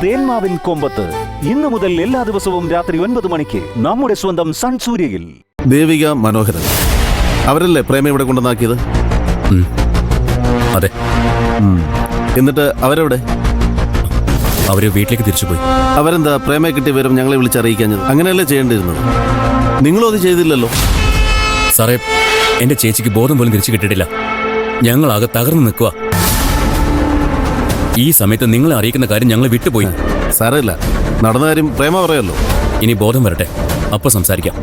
തേന്മാവിൻ കൊമ്പത്ത് ഇന്നു മുതൽ എല്ലാ ദിവസവും രാത്രി 9 മണിക്ക് നമ്മുടെ സ്വന്തം സൺ സൂര്യയിൽ. ദേവിക മനോഹരൻ അവരല്ലേ പ്രേമ ഇവിടെ കൊണ്ടുവന്നാക്കിയത്? അതെ. എന്നിട്ട് അവരെവിടെ? അവര് വീട്ടിലേക്ക് തിരിച്ചുപോയി. അവരെന്താ പ്രേമയെ കിട്ടിയ വിവരം ഞങ്ങളെ വിളിച്ചറിയിക്കാഞ്ഞത്? അങ്ങനെയല്ലേ ചെയ്യേണ്ടിയിരുന്നത്? നിങ്ങളും അത് ചെയ്തില്ലല്ലോ. സാറേ, എന്റെ ചേച്ചിക്ക് ബോധം പോലും തിരിച്ചു കിട്ടിയിട്ടില്ല. ഞങ്ങളാകെ തകർന്നു നിൽക്കുക. ഈ സമയത്ത് നിങ്ങളെ അറിയിക്കുന്ന കാര്യം ഞങ്ങൾ വിട്ടുപോയി. സാരമില്ല, നടന്ന കാര്യം പ്രേമ പറയല്ലോ. ഇനി ബോധം വരട്ടെ, അപ്പോൾ സംസാരിക്കാം.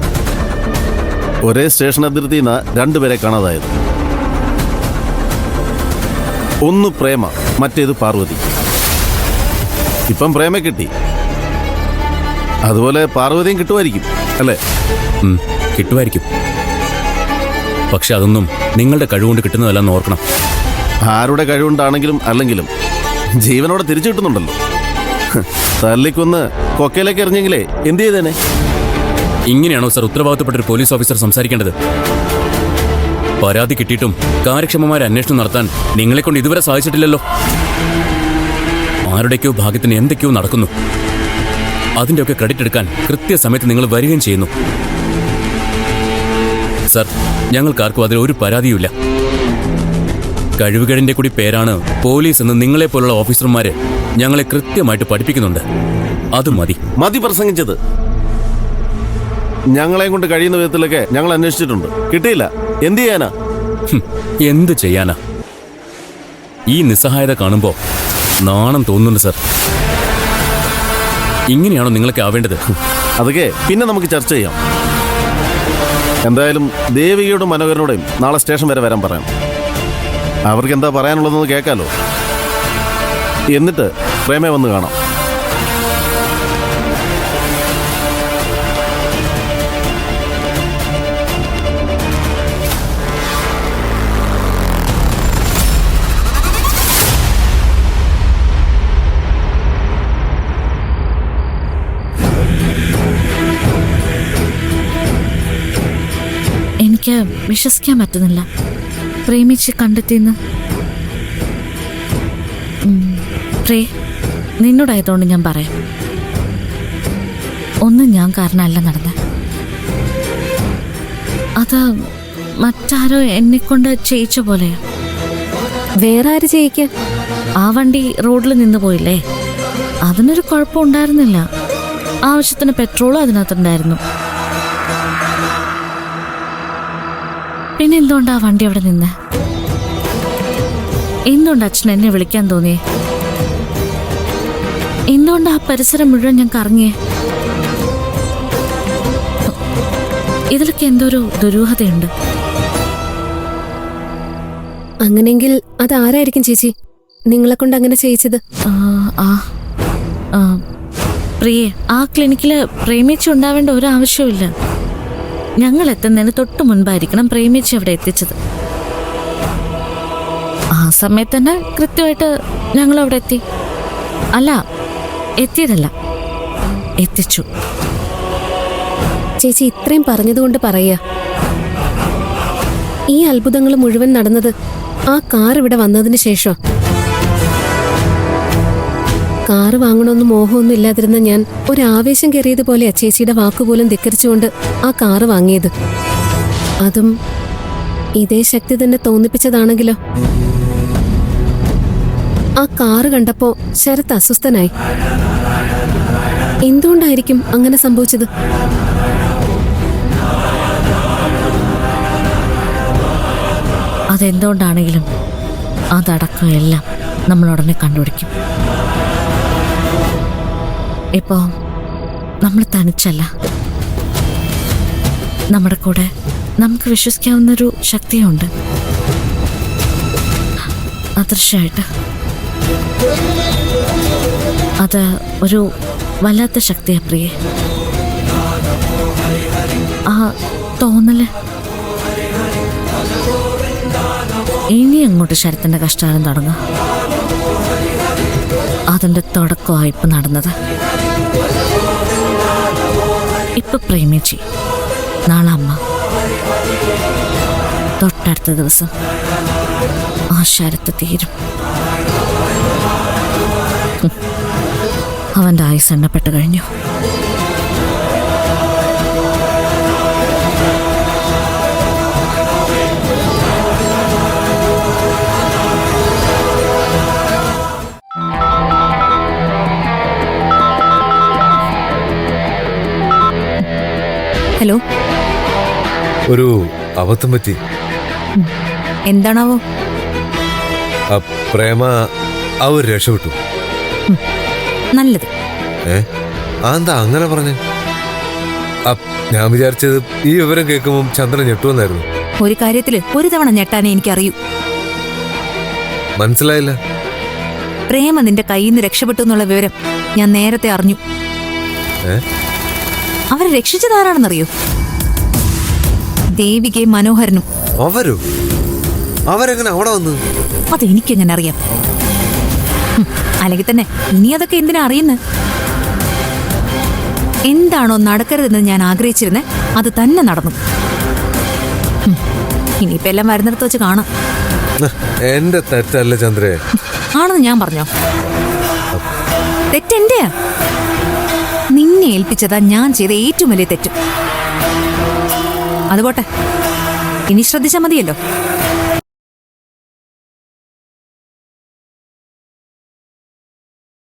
ഒരേ സ്റ്റേഷൻ അതിർത്തിയിൽ നിന്ന് രണ്ടുപേരെ കാണാതായത്. ഒന്ന് പ്രേമ, മറ്റേത് പാർവതി. ഇപ്പം പ്രേമ കിട്ടി, അതുപോലെ പാർവതിയും കിട്ടുമായിരിക്കും അല്ലേ? കിട്ടുമായിരിക്കും. പക്ഷെ അതൊന്നും നിങ്ങളുടെ കഴിവുകൊണ്ട് കിട്ടുന്നതല്ലെന്ന് ഓർക്കണം. ആരുടെ കഴിവുണ്ടാണെങ്കിലും അല്ലെങ്കിലും ജീവനോടെ തിരിച്ചു കിട്ടുന്നുണ്ടല്ലോ. തല്ലിക്കൊന്ന് കൊക്കയിലേക്ക് എറിഞ്ഞെങ്കിലേ എന്ത് ചെയ്തേനെ? ഇങ്ങനെയാണോ സർ ഉത്തരവാദിത്തപ്പെട്ട ഒരു പോലീസ് ഓഫീസർ സംസാരിക്കേണ്ടത്? പരാതി കിട്ടിയിട്ടും കാര്യക്ഷമമായ അന്വേഷണം നടത്താൻ നിങ്ങളെക്കൊണ്ട് ഇതുവരെ സാധിച്ചിട്ടില്ലല്ലോ. ആരുടെയൊക്കെയോ ഭാഗ്യത്തിന് എന്തൊക്കെയോ നടക്കുന്നു. അതിൻ്റെയൊക്കെ ക്രെഡിറ്റ് എടുക്കാൻ കൃത്യസമയത്ത് നിങ്ങൾ വരികയും ചെയ്യുന്നു. സർ, ഞങ്ങൾക്കാർക്കും അതിൽ ഒരു പരാതിയുമില്ല. കഴിവുകേടിന്റെ കൂടി പേരാണ് പോലീസ് എന്ന് നിങ്ങളെപ്പോലുള്ള ഓഫീസർമാര് ഞങ്ങളെ കൃത്യമായിട്ട് പഠിപ്പിക്കുന്നുണ്ട്. അത് മതി. മതി പ്രസംഗിച്ചത്. ഞങ്ങളെയും കൊണ്ട് കഴിയുന്ന വിധത്തിലൊക്കെ ഞങ്ങൾ അന്വേഷിച്ചിട്ടുണ്ട്, കിട്ടിയില്ല. എന്ത് ചെയ്യാനാ? എന്ത് ചെയ്യാനാ? ഈ നിസ്സഹായത കാണുമ്പോ നാണം തോന്നുന്നുണ്ട് സർ. ഇങ്ങനെയാണോ നിങ്ങളൊക്കെ ആവേണ്ടത്? അതൊക്കെ പിന്നെ നമുക്ക് ചർച്ച ചെയ്യാം. എന്തായാലും ദേവികയോടും മനോഹരനോടും നാളെ സ്റ്റേഷൻ വരെ വരാൻ പറയാം. അവർക്ക് എന്താ പറയാനുള്ളതെന്ന് കേൾക്കാലോ. എന്നിട്ട് പ്രേമയെ വന്ന് കാണാം. എനിക്ക് വിശ്വസിക്കാൻ പറ്റുന്നില്ല പ്രേമിച്ച് കണ്ടെത്തിയെന്ന്. പ്രേ, നിന്നോടായതുകൊണ്ട് ഞാൻ പറയാം, ഒന്നും ഞാൻ കാരണമല്ല നടന്നത്. അത് മറ്റാരോ എന്നെക്കൊണ്ട് ചെയ്യിച്ച പോലെയാ. വേറെ ആര് ചെയ്യിക്ക? ആ വണ്ടി റോഡിൽ നിന്ന് പോയില്ലേ, അതിനൊരു കുഴപ്പം ഉണ്ടായിരുന്നില്ല. ആവശ്യത്തിന് പെട്രോളും അതിനകത്തുണ്ടായിരുന്നു. പിന്നെ എന്തുകൊണ്ടാ വണ്ടി അവിടെ നിന്ന്? എന്തുകൊണ്ട് അച്ഛൻ എന്നെ വിളിക്കാൻ തോന്നിയേ? എന്തുകൊണ്ട് ആ പരിസരം മുഴുവൻ ഞാൻ കറങ്ങിയേ? ഇതിലൊക്കെ എന്തോരു ദുരൂഹതയുണ്ട്. അങ്ങനെങ്കിൽ അതാരായിരിക്കും ചേച്ചി നിങ്ങളെ കൊണ്ട് അങ്ങനെ ചെയ്യിച്ചത്? പ്രിയേ, ആ ക്ലിനിക്കില് പ്രേമിച്ച് ഉണ്ടാവേണ്ട ഒരു ആവശ്യമില്ല. ഞങ്ങൾ എത്തുന്നതിന് തൊട്ട് മുൻപായിരിക്കണം പ്രേമിച്ച് അവിടെ എത്തിച്ചത്. ആ സമയത്ത് തന്നെ കൃത്യമായിട്ട് ഞങ്ങൾ അവിടെ എത്തി. അല്ല, എത്തിയതല്ല, എത്തിച്ചു. ചേച്ചി ഇത്രയും പറഞ്ഞതുകൊണ്ട് പറയാ, ഈ അത്ഭുതങ്ങൾ മുഴുവൻ നടന്നത് ആ കാർ ഇവിടെ വന്നതിന് ശേഷം. കാറ് വാങ്ങണമെന്ന് മോഹമൊന്നും ഇല്ലാതിരുന്ന ഞാൻ ഒരാവേശം കയറിയതുപോലെയാ ചേച്ചിയുടെ വാക്കുപോലും ധിക്കരിച്ചുകൊണ്ട് ആ കാറ് വാങ്ങിയത്. അതും ഇതേ ശക്തി തന്നെ തോന്നിപ്പിച്ചതാണെങ്കിലോ? ആ കാറ് കണ്ടപ്പോ ശരത് അസ്വസ്ഥനായി. എന്തുകൊണ്ടായിരിക്കും അങ്ങനെ സംഭവിച്ചത്? അതെന്തുകൊണ്ടാണെങ്കിലും അതടക്കം എല്ലാം നമ്മൾ ഉടനെ കണ്ടുപിടിക്കും. ഇപ്പോ നമ്മൾ തനിച്ചല്ല, നമ്മുടെ കൂടെ നമുക്ക് വിശ്വസിക്കാവുന്നൊരു ശക്തിയുണ്ട്, അദൃശ്യമായിട്ട്. അത് ഒരു വല്ലാത്ത ശക്തിയാ പ്രിയേ. ആ തോന്നല് ഇനി അങ്ങോട്ട് ശരത്തിന്റെ കഷ്ടകാലം തുടങ്ങും. അതിന്റെ തുടക്കമായി ഇപ്പൊ നടന്നത്. ഇപ്പൊ പ്രേമിച്ചി, നാളെ അമ്മ, തൊട്ടടുത്ത ദിവസം ആ ശരത്ത് തീരും. അവന്റെ ആയുസ് എണ്ണപ്പെട്ട് കഴിഞ്ഞു. ഹലോ, ഒരു അബദ്ധം പറ്റി. എന്താണാവോ? പ്രേമ അവർ രക്ഷപ്പെട്ടു. നല്ലത്. എന്താ അങ്ങനെ പറഞ്ഞേ? ഞാൻ വിചാരിച്ചത് ഈ വിവരം കേൾക്കുമ്പോൾ ചന്ദ്രൻ ഞെട്ടുവെന്നായിരുന്നു. ഒരു കാര്യത്തില് ഒരു തവണ ഞെട്ടാനേ എനിക്കറിയൂ. മനസ്സിലായില്ല. പ്രേമ നിന്റെ കയ്യിൽ നിന്ന് രക്ഷപ്പെട്ടു എന്നുള്ള വിവരം ഞാൻ നേരത്തെ അറിഞ്ഞു. അവരെ രക്ഷിച്ചതാരാണെന്നറിയോ? ദേവികയും മനോഹരനും. അവരോ? അവരെങ്ങനെ അവിടെ വന്നു? അതെനിക്കെങ്ങനെ അറിയാം? അല്ലെങ്കിൽ തന്നെ ഇനി അതൊക്കെ എന്തിനാ അറിയുന്നത്? എന്താണോ നടക്കരുതെന്ന് ഞാൻ ആഗ്രഹിച്ചിരുന്നത് അത് തന്നെ നടന്നു. ഇനിയിപ്പോ എല്ലാം വരുന്നിടത്ത് വെച്ച് കാണാം. എന്റെ തെറ്റല്ല ചന്ദ്രേ. ആണെന്ന് ഞാൻ പറഞ്ഞോ? തെറ്റെന്റെയാ. നിന്നെ ഏൽപ്പിച്ചതാ ഞാൻ ചെയ്ത ഏറ്റവും വലിയ തെറ്റ്. അതുപോട്ടെ, ഇനി ശ്രദ്ധിച്ചാൽ മതിയല്ലോ.